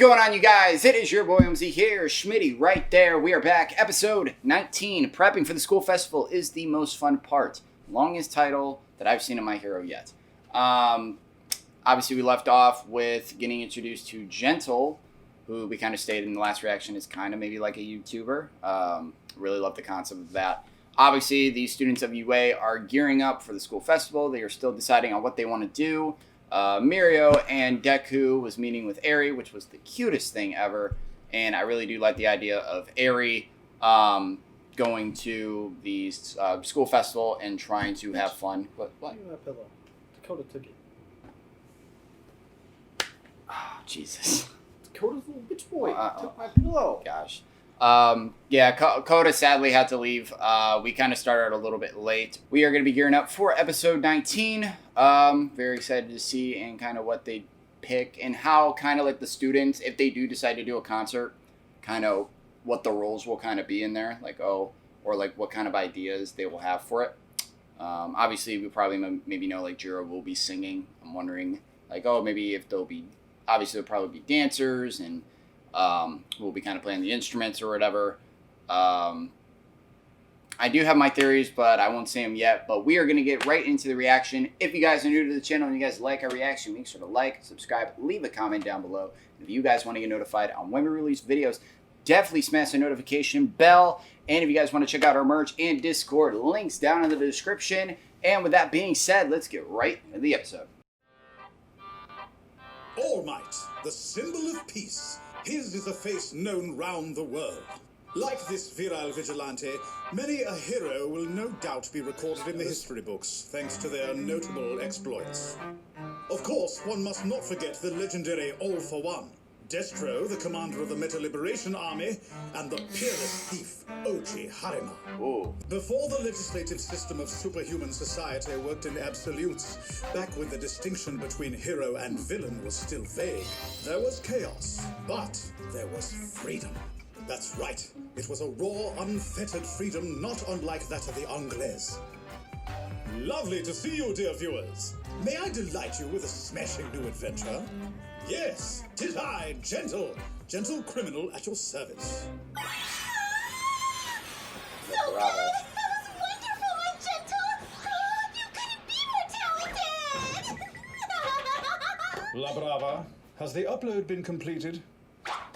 going on, you guys? It is your boy Omzy here, Schmitty right there. We are back, episode 19. Prepping for the school festival is the most fun part. Longest title that I've seen in My Hero yet. Obviously, we left off with getting introduced to Gentle, who we kind of stated in the last reaction is kind of maybe like a YouTuber. Really love the concept of that. Obviously, the students of UA are gearing up for the school festival. They are still deciding on what they want to do. Mirio and Deku was meeting with Eri, which was the cutest thing ever. And I really do like the idea of Eri going to the school festival and trying to have fun. What? Give me my pillow. Dakota took it. Oh, Jesus. Dakota's little bitch boy took my pillow. Gosh. Coda sadly had to leave. We kind of started a little bit late. We are going to be gearing up for episode 19. Very excited to see and kind of what they pick and how kind of like the students, if they do decide to do a concert, kind of what the roles will kind of be in there. Like, or like what kind of ideas they will have for it. Obviously, we probably maybe know like Jiro will be singing. I'm wondering like, maybe if they'll be, obviously there'll probably be dancers and we'll be kind of playing the instruments or whatever. I do have my theories, but I won't say them yet. But we are going to get right into the reaction. If you guys are new to the channel and you guys like our reaction, make sure to like, subscribe, leave a comment down below. If you guys want to get notified on when we release videos, definitely smash the notification bell. And if you guys want to check out our merch and Discord, links down in the description. And with that being said, let's get right into the episode. All Might, the symbol of peace. His is a face known round the world. Like this virile vigilante, many a hero will no doubt be recorded in the history books, thanks to their notable exploits. Of course, one must not forget the legendary All for One, Destro, the commander of the Meta Liberation Army, and the peerless thief, Ochi Harima. Whoa. Before the legislative system of superhuman society worked in absolutes, back when the distinction between hero and villain was still vague, there was chaos, but there was freedom. That's right. It was a raw, unfettered freedom not unlike that of the Anglais. Lovely to see you, dear viewers. May I delight you with a smashing new adventure? Yes, 'tis I, Gentle criminal at your service. So good! That was wonderful, my Gentle! Oh, you couldn't be more talented! La Brava, has the upload been completed?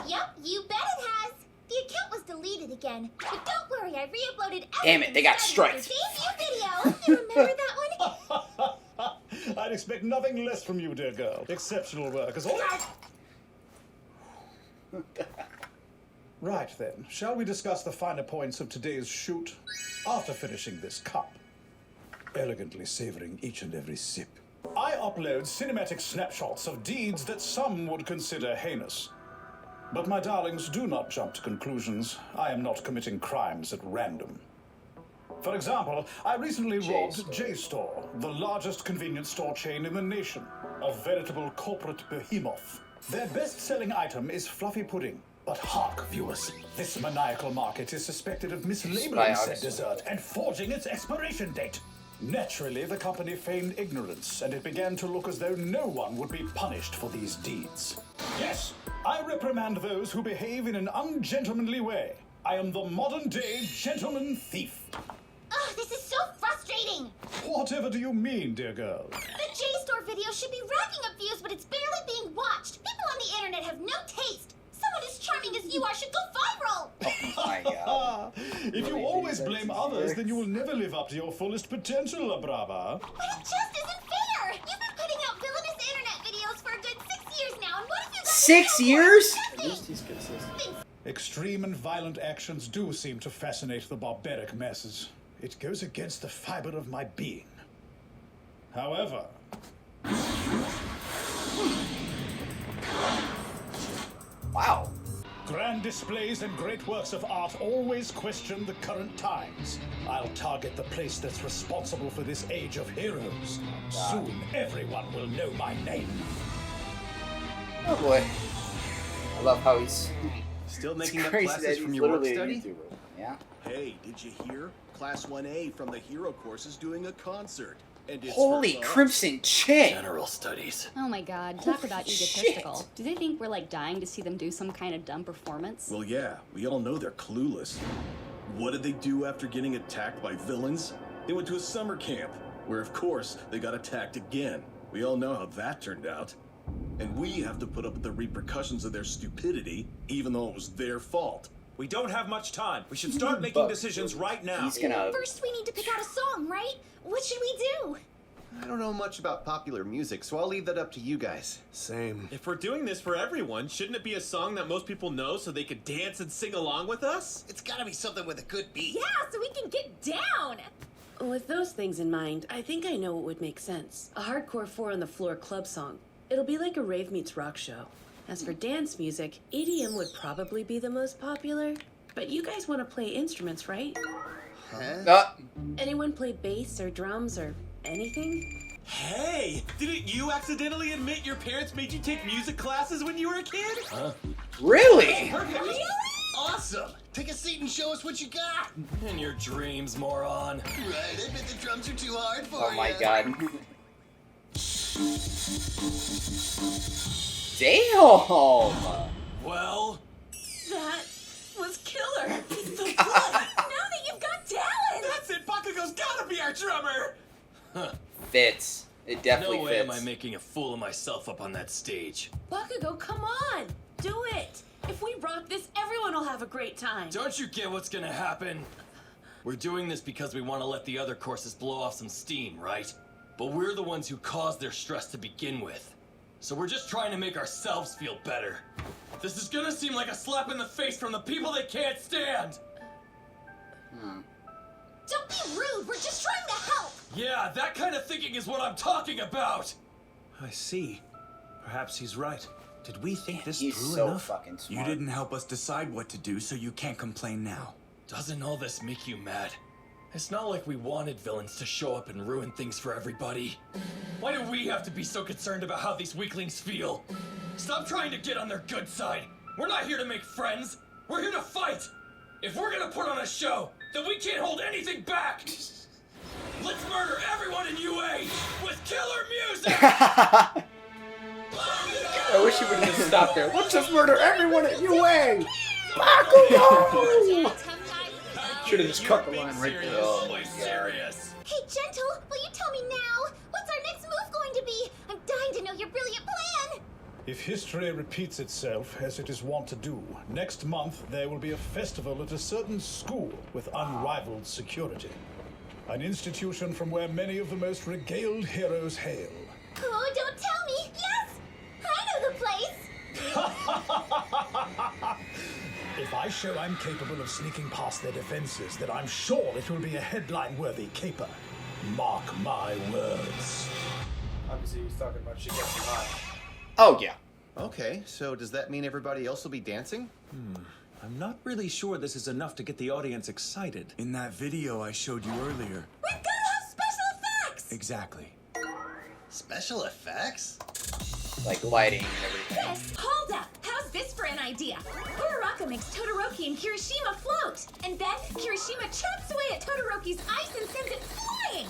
Yep, you bet it has! The account was deleted again, but don't worry, I re-uploaded everything. Damn it, they got starting striked. with the debut video! You remember that one? I'd expect nothing less from you, dear girl. Exceptional work, as always. Right then, shall we discuss the finer points of today's shoot? After finishing this cup, elegantly savoring each and every sip, I upload cinematic snapshots of deeds that some would consider heinous. But my darlings, do not jump to conclusions. I am not committing crimes at random. For example, I recently robbed JStore, the largest convenience store chain in the nation, a veritable corporate behemoth. Their best-selling item is fluffy pudding. But hark, viewers, this maniacal market is suspected of mislabeling said dessert and forging its expiration date. Naturally, the company feigned ignorance, and it began to look as though no one would be punished for these deeds. Yes, I reprimand those who behave in an ungentlemanly way. I am the modern-day gentleman thief. Oh, this is so frustrating! Whatever do you mean, dear girl? The JStore video should be racking up views, but it's barely being watched. People on the internet have no taste. Someone as charming as you are should go viral! Oh my god. If you always blame others, then you will never live up to your fullest potential, La Brava. But it just isn't fair! You've been putting out villainous internet videos for a good 6 years now, and what have you got 6 years? At least he's consistent. Extreme and violent actions do seem to fascinate the barbaric masses. It goes against the fiber of my being. However... Wow. Grand displays and great works of art always question the current times. I'll target the place that's responsible for this age of heroes. Soon everyone will know my name. Oh boy. I love how he's Still making up crazy classes that from he's your work literally a study? YouTuber. Yeah. Hey, did you hear? Class 1A from the Hero course is doing a concert. And it's Holy for crimson chick! general studies. Oh my god, talk Holy about shit. egotistical. Do they think we're like dying to see them do some kind of dumb performance? Well, yeah, we all know they're clueless. What did they do after getting attacked by villains? They went to a summer camp, where of course they got attacked again. We all know how that turned out. And we have to put up with the repercussions of their stupidity, even though it was their fault. We don't have much time. We should start making decisions right now. He's gonna. First, we need to pick out a song, right? What should we do? I don't know much about popular music, so I'll leave that up to you guys. Same. If we're doing this for everyone, shouldn't it be a song that most people know so they could dance and sing along with us? It's gotta be something with a good beat. Yeah, so we can get down. With those things in mind, I think I know what would make sense. A hardcore 4-on-the-floor club song. It'll be like a rave meets rock show. As for dance music, EDM would probably be the most popular. But you guys want to play instruments, right? Anyone play bass or drums or anything? Hey! Didn't you accidentally admit your parents made you take music classes when you were a kid? Really? Perfect. Awesome! Take a seat and show us what you got! In your dreams, moron. Right, I bet the drums are too hard for Oh you. my god. Damn! Well, That was killer. Now that you've got talent. That's it! Bakugo's gotta be our drummer! Fits. It definitely no way am I fits. making a fool of myself up on that stage. Bakugo, come on! Do it! If we rock this, everyone will have a great time. Don't you get what's gonna happen? We're doing this because we want to let the other courses blow off some steam, right? But we're the ones who caused their stress to begin with. So we're just trying to make ourselves feel better. This is gonna seem like a slap in the face from the people they can't stand! Don't be rude. We're just trying to help. Yeah, that kind of thinking is what I'm talking about! I see. Perhaps he's right. Did we think this He's through so enough? fucking You smart. didn't help us decide what to do, so you can't complain now. Doesn't all this make you mad? It's not like we wanted villains to show up and ruin things for everybody. Why do we have to be so concerned about how these weaklings feel? Stop trying to get on their good side. We're not here to make friends. We're here to fight. If we're gonna put on a show, then we can't hold anything back. Let's murder everyone in UA with killer music. I wish you would have stopped there. Let's just murder everyone at UA! Bakugo! Should have just cut the line right there. Oh my Always god. serious. Hey, Gentle, will you tell me now? What's our next move going to be? I'm dying to know your brilliant plan. If history repeats itself, as it is wont to do, next month there will be a festival at a certain school with unrivaled security. An institution from where many of the most regaled heroes hail. Oh, don't tell me. Yes, I know the place. If I show I'm capable of sneaking past their defenses, then I'm sure it will be a headline-worthy caper. Mark my words. Obviously, he's talking about Shigeru High. Oh, yeah. Okay, so does that mean everybody else will be dancing? I'm not really sure this is enough to get the audience excited. In that video I showed you earlier. We've got to have special effects. Exactly. Special effects? Like lighting and everything. Yes, hold up. How's this for an idea? Uraraka makes Todoroki and Kirishima float. And then Kirishima chops away at Todoroki's ice and sends it flying.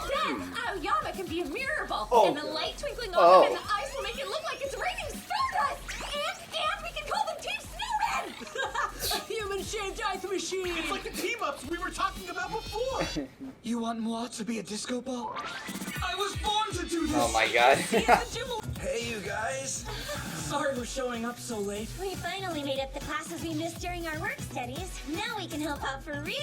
Then Aoyama can be a mirror ball. And the light twinkling off him in the ice will make it look like it's raining stardust. And we can call them Team Snowman. A human-shaped ice machine! It's like the team-ups we were talking about before! You want moi to be a disco ball? I was born to do this! Oh my god. Hey, you guys. Sorry we're showing up so late. We finally made up the classes we missed during our work studies. Now we can help out for real.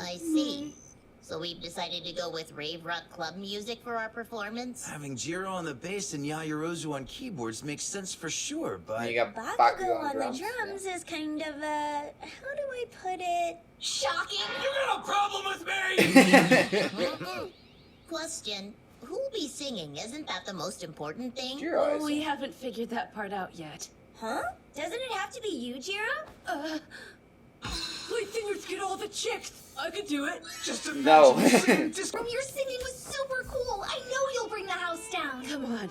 I see. So we've decided to go with rave rock club music for our performance? Having Jiro on the bass and Yayarozu on keyboards makes sense for sure, but... You got Bakugo on drums. the drums is kind of how do I put it? Shocking! You got a problem with me? Question. Who'll be singing? Isn't that the most important thing? Jiro Oh, we haven't figured that part out yet. Huh? Doesn't it have to be you, Jiro? Lead singers get all the chicks. I could do it. Just No. Your singing was super cool. I know you'll bring the house down. Come on.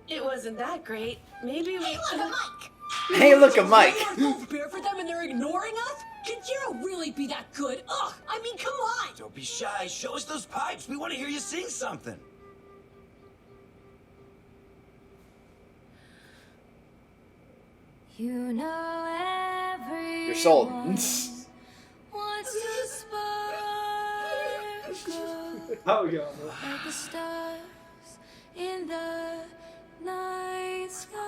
It wasn't that great. Maybe we... Hey, look, a mic. Hey, look at Mike. We are both bare for them and they're ignoring us? Get Hero really be that good? Ugh, I mean, come on! Don't be shy. Show us those pipes. We want to hear you sing something. You know everyone You're sold. wants to sparkle Oh, yeah. like the stars in the night sky,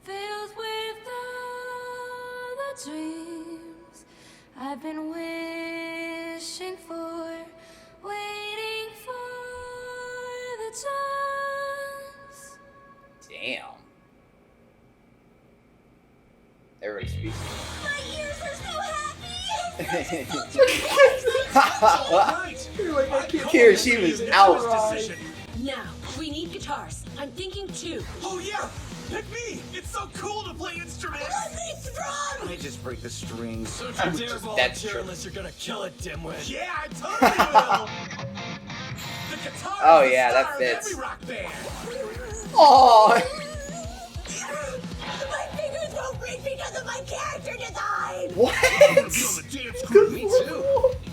filled with all the dreams I've been wishing for, waiting for the chance. Damn. Everybody's speaking. My ears are so happy! Kirishima's out. Now, we need guitars. I'm thinking two. Oh yeah! Pick me! It's so cool to play instruments! I just break the strings. Don't you dare That's volunteer true. unless you're gonna kill it, dimwit. Yeah, I totally will! The guitar Oh, is the yeah, that star of fits. every rock band! Oh. My fingers won't read because of my character design! What? Me too.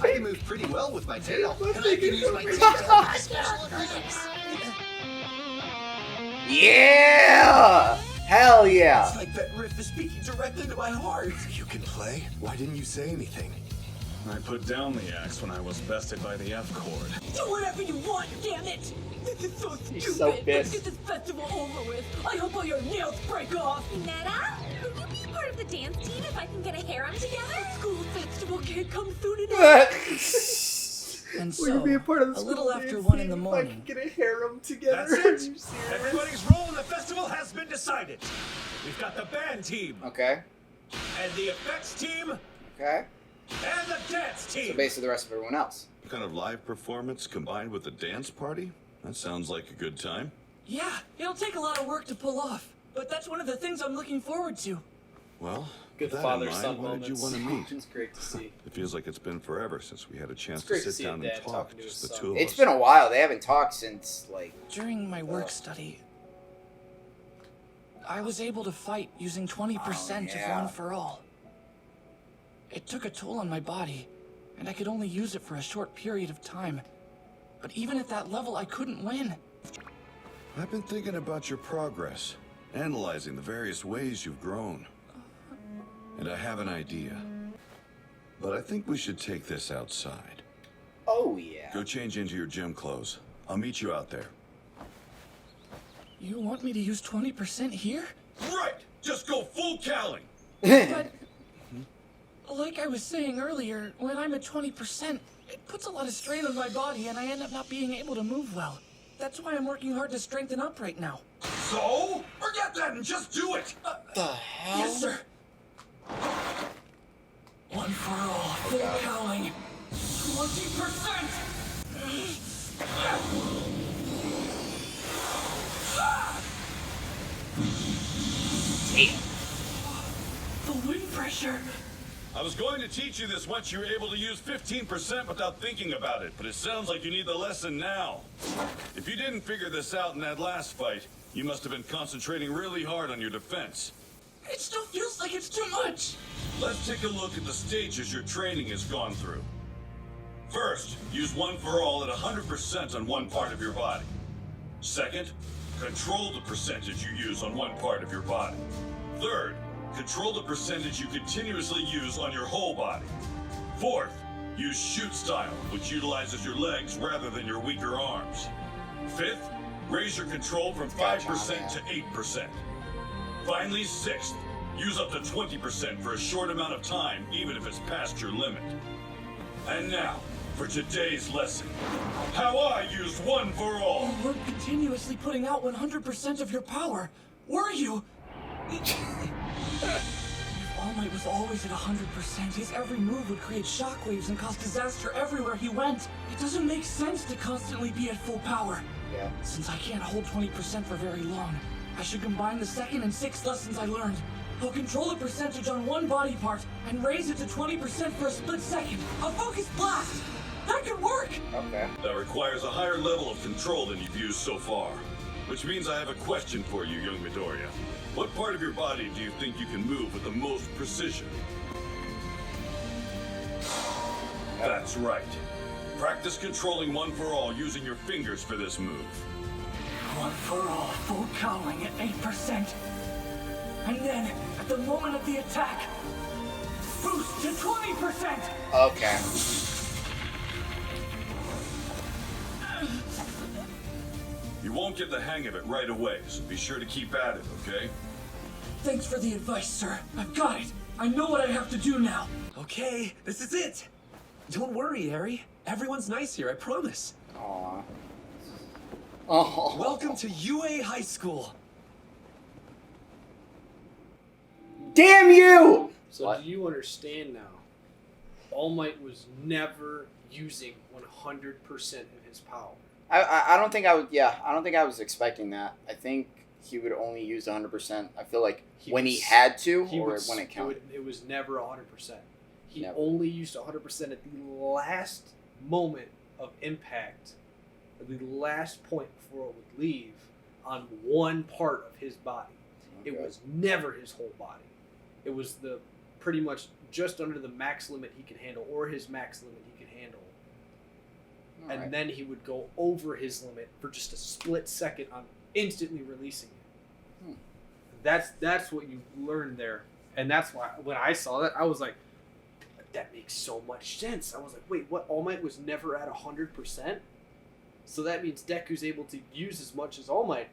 I can move pretty well with my tail. And I can use my tail for special effects. Yeah! Hell yeah! It's like that riff is speaking directly to my heart. You can play? Why didn't you say anything? I put down the axe when I was bested by the F chord. Do whatever you want, damn it! This is so stupid. He's so Let's pissed. get this festival over with. I hope all your nails break off. Netta, will you be a part of the dance team if I can get a harem together? School festival can't come soon enough. And We're gonna be a part of the little school after dance 1 in team the if I morning. can get a harem together. That's Are it. you serious? Everybody's role in the festival has been decided. We've got the band team, Okay. and the effects team, Okay. and the dance So team. basically the rest of everyone else. Kind of live performance combined with a dance party? That sounds like a good time. Yeah, it'll take a lot of work to pull off, but that's one of the things I'm looking forward to. Well, Good with that in father-son mind, why did you moments. want to meet? It's great to see. It feels like it's been forever since we had a chance It's great to to sit see a down and dad talk, talking to just his the son. two of It's us. been a while. They haven't talked since, like... During my work study, I was able to fight using 20% yeah. of One for All. It took a toll on my body, and I could only use it for a short period of time. But even at that level, I couldn't win. I've been thinking about your progress, analyzing the various ways you've grown. And I have an idea. But I think we should take this outside. Oh, yeah. Go change into your gym clothes. I'll meet you out there. You want me to use 20% here? Right! Just go full Callie! But, like I was saying earlier, when I'm at 20%, it puts a lot of strain on my body and I end up not being able to move well. That's why I'm working hard to strengthen up right now. So? Forget that and just do it! The hell? Yes, sir. One for all, full cowling. 20%! Damn. The wind pressure. I was going to teach you this once you were able to use 15% without thinking about it, but it sounds like you need the lesson now. If you didn't figure this out in that last fight, you must have been concentrating really hard on your defense. It still feels like it's too much. Let's take a look at the stages your training has gone through. First, use One for All at 100% on one part of your body. Second, control the percentage you use on one part of your body. Third, control the percentage you continuously use on your whole body. Fourth, use shoot style, which utilizes your legs rather than your weaker arms. Fifth, raise your control from 5% to 8%. Finally, sixth, use up to 20% for a short amount of time, even if it's past your limit. And now, for today's lesson. How I used One for All. You weren't continuously putting out 100% of your power, were you? If All Might was always at 100%, his every move would create shockwaves and cause disaster everywhere he went. It doesn't make sense to constantly be at full power. Yeah. Since I can't hold 20% for very long, I should combine the second and sixth lessons I learned. I'll control a percentage on one body part and raise it to 20% for a split second. A focus blast! That could work! Okay. That requires a higher level of control than you've used so far. Which means I have a question for you, young Midoriya. What part of your body do you think you can move with the most precision? That's right. Practice controlling One for All using your fingers for this move. One for all, full cowling at 8%. And then, at the moment of the attack, boost to 20%! Okay. You won't get the hang of it right away, so be sure to keep at it, okay? Thanks for the advice, sir. I've got it. I know what I have to do now. Okay, this is it. Don't worry, Harry. Everyone's nice here, I promise. Aww. Oh. Welcome to UA High School. Damn you! So What? do you understand now? All Might was never using 100% of his power. I don't think I would. Yeah, I don't think I was expecting that. I think he would only use 100%. I feel like when he had to, or when it counted. It was never 100%. He Never. only used 100% at the last moment of impact, at the last point before it would leave, on one part of his body. Okay. It was never his whole body. It was the pretty much just under the max limit he could handle, or his max limit he could handle. And Alright. then he would go over his limit for just a split second on instantly releasing it. That's what you learned there. And that's why when I saw that, I was like, that makes so much sense. I was like, wait, what? All Might was never at 100%? So that means Deku's able to use as much as All Might.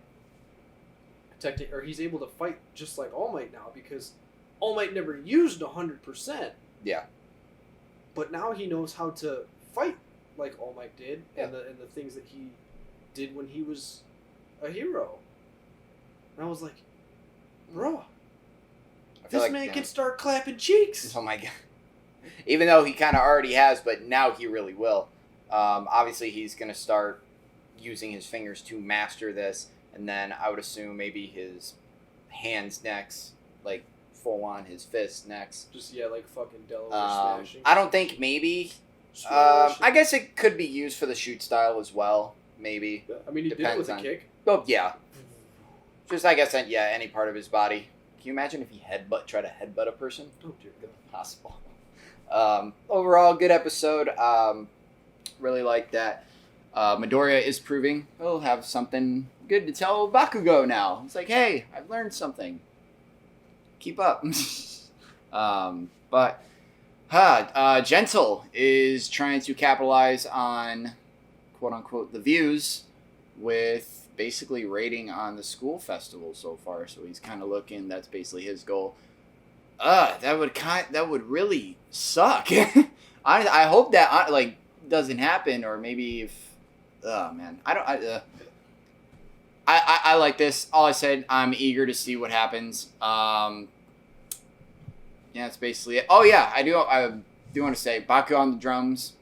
Or he's able to fight just like All Might now, because All Might never used 100%. Yeah. But now he knows how to fight like All Might did, Yeah. and the things that he did when he was a hero. And I was like, bro, I feel this like, man yeah. can start clapping cheeks. Oh my god. Even though he kind of already has, but now he really will. Obviously, he's going to start using his fingers to master this, and then I would assume maybe his hands next, like full on his fists next. Just, like fucking Delaware smashing. I don't think maybe. Smash. I guess it could be used for the shoot style as well, maybe. I mean, he did it with a kick. Oh, yeah. Just, I guess, any part of his body. Can you imagine if he tried to headbutt a person? Oh, dear God. Possible. Overall, good episode. Really like that. Midoriya is proving he'll have something good to tell Bakugo now. It's like, hey, I've learned something. Keep up. Gentle is trying to capitalize on, quote-unquote, the views with basically rating on the school festival so far. So he's kind of looking, that's basically his goal. That would really suck. I hope that doesn't happen, or maybe if man, I like this. All I said, I'm eager to see what happens. Yeah, that's basically it. Oh yeah, I do want to say Baku on the drums.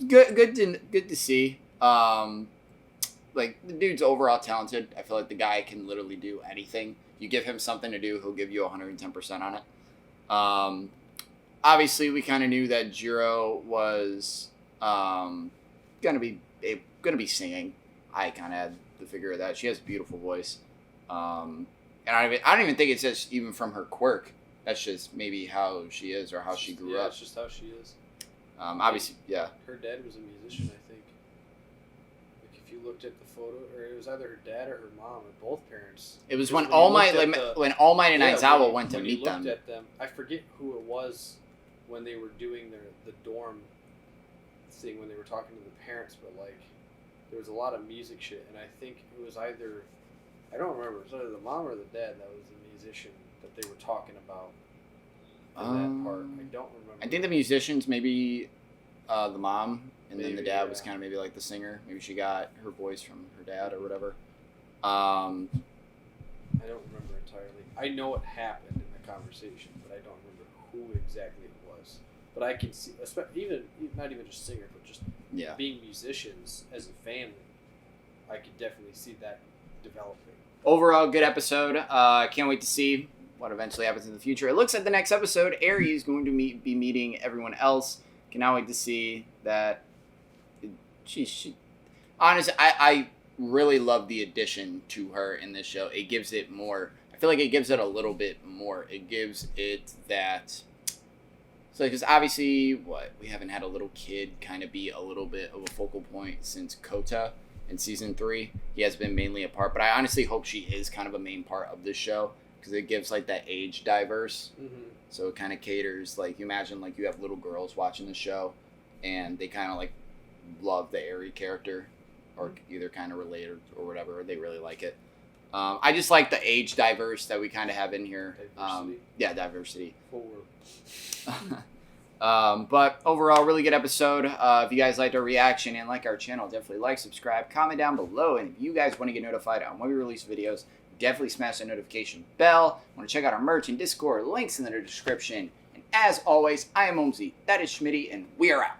Good to see. Like, the dude's overall talented. I feel like the guy can literally do anything. You give him something to do, he'll give you 110% on it. Obviously, we kind of knew that Jiro was gonna be singing. I kind of had the figure of that. She has a beautiful voice, and I don't even think it's just even from her quirk. That's just maybe how she is or how she grew up. It's just how she is. Obviously, yeah. Her dad was a musician, I think. Like, if you looked at the photo, or it was either her dad or her mom, or both parents. It was when All Might, when All Might and Aizawa went to meet them. At them. I forget who it was when they were doing the dorm thing, when they were talking to the parents, but like, there was a lot of music shit, and I think it was either, I don't remember, it was either the mom or the dad that was the musician that they were talking about in that part. I don't remember. I think the musicians, maybe the mom, and then the Maybe, dad was yeah. kind of maybe like the singer. Maybe she got her voice from her dad or whatever. I I don't remember entirely. I know what happened in the conversation, but I don't remember who exactly it was. But I can see, even not even just singer, but just Yeah. being musicians as a family, I could definitely see that developing. Overall, good episode. Can't wait to see what eventually happens in the future. It looks like the next episode, Aries is going to be meeting everyone else. Cannot wait to see that. Honestly, really love the addition to her in this show. It gives it more. I feel like it gives it a little bit more. It gives it that. So, because obviously, we haven't had a little kid kind of be a little bit of a focal point since Kota in season 3. He has been mainly a part, but I honestly hope she is kind of a main part of this show because it gives like that age diverse. Mm-hmm. So it kind of caters, like, you imagine like you have little girls watching the show and they kind of like love the Eri character or either kind of relate or whatever, or they really like it. I just like the age diverse that we kind of have in here. Diversity. Diversity. Forward. But overall, really good episode. If you guys liked our reaction and like our channel, definitely like, subscribe, comment down below. And if you guys want to get notified on when we release videos, definitely smash the notification bell. Want to check out our merch and Discord, links in the description. And as always, I am Omzy, that is Schmitty, and we are out.